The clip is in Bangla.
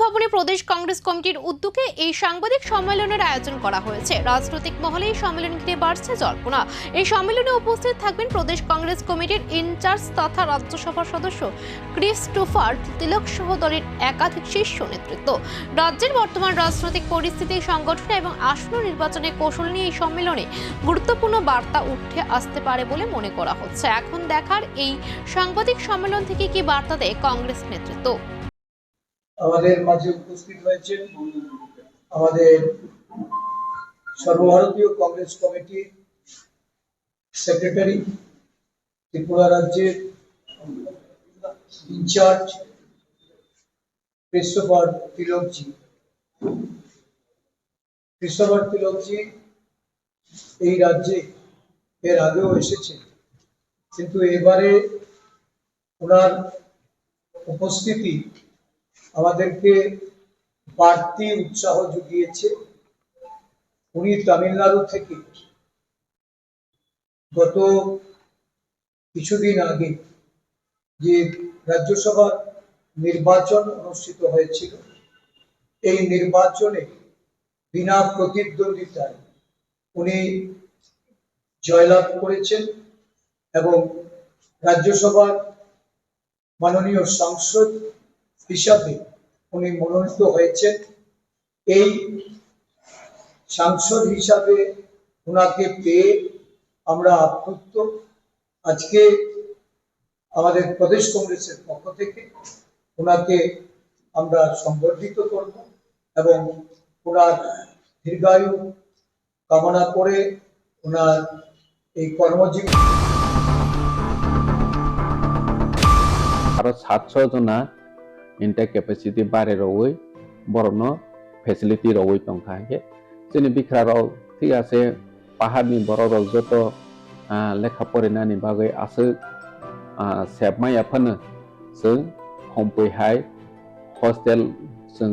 ভবনে প্রদেশ কংগ্রেস কমিটির উদ্যোগে এই সাংবাদিক সম্মেলনের আয়োজন করা হয়েছে। রাজনৈতিক মহলে এই সম্মেলন ঘিরে বাড়ছে জল্পনা। এই সম্মেলনে উপস্থিত থাকবেন প্রদেশ কংগ্রেস কমিটির ইনচার্জ তথা রাজ্যসভার সদস্য ক্রিস্টোফার তিলক সহ দলের একাধিক শীর্ষ নেতৃত্ব। রাজ্যের বর্তমান রাজনৈতিক পরিস্থিতি, সংগঠন এবং আসন্ন নির্বাচনের কৌশল নিয়ে এই সম্মেলনে গুরুত্বপূর্ণ বার্তা উঠে আসতে পারে বলে মনে করা হচ্ছে। এখন দেখার এই সাংবাদিক সম্মেলন থেকে কি বার্তা দেয় কংগ্রেস নেতৃত্ব। আমাদের মাঝে উপস্থিত হয়েছেন আমাদের সর্বভারতীয় কংগ্রেস কমিটির সেক্রেটারি, ত্রিপুরা রাজ্যের ইনচার্জ ক্রিস্টোফার তিলকজি। ক্রিস্টোফার তিলকজি এই রাজ্যে এর আগেও এসেছেন, কিন্তু এবারে ওনার উপস্থিতি আমাদেরকে বাড়তি উৎসাহ জুগিয়েছে। উনি তামিলনাড়ু থেকে গত কিছুদিন আগে যে রাজ্যসভার নির্বাচন অনুষ্ঠিত হয়েছিল, এই নির্বাচনে বিনা প্রতিদ্বন্দ্বিতায় উনি জয়লাভ করেছেন এবং রাজ্যসভার মাননীয় সাংসদ হিসাবে উনি মনোনীত হয়েছেন। এই সাংসদ হিসাবে ওনাকে পেয়ে আমরা আপ্লুত। আজকে আমাদের প্রদেশ কংগ্রেসের পক্ষ থেকে ওনাকে আমরা সংবর্ধিত করব এবং ওনার দীর্ঘায়ু কামনা করে ওনার এই কর্মজীবন आरो 700 जना इनटा कैपेसिटी बारे रवै बरनो फेसिलिटी रवै तंखाके जोंनि बिखराराव थिगासे पाहाड़नि बर'राव जत लेखा फरायनायनि बागै आसो सेबमायाफोरनो जों हमफैहाय हस्टेल जों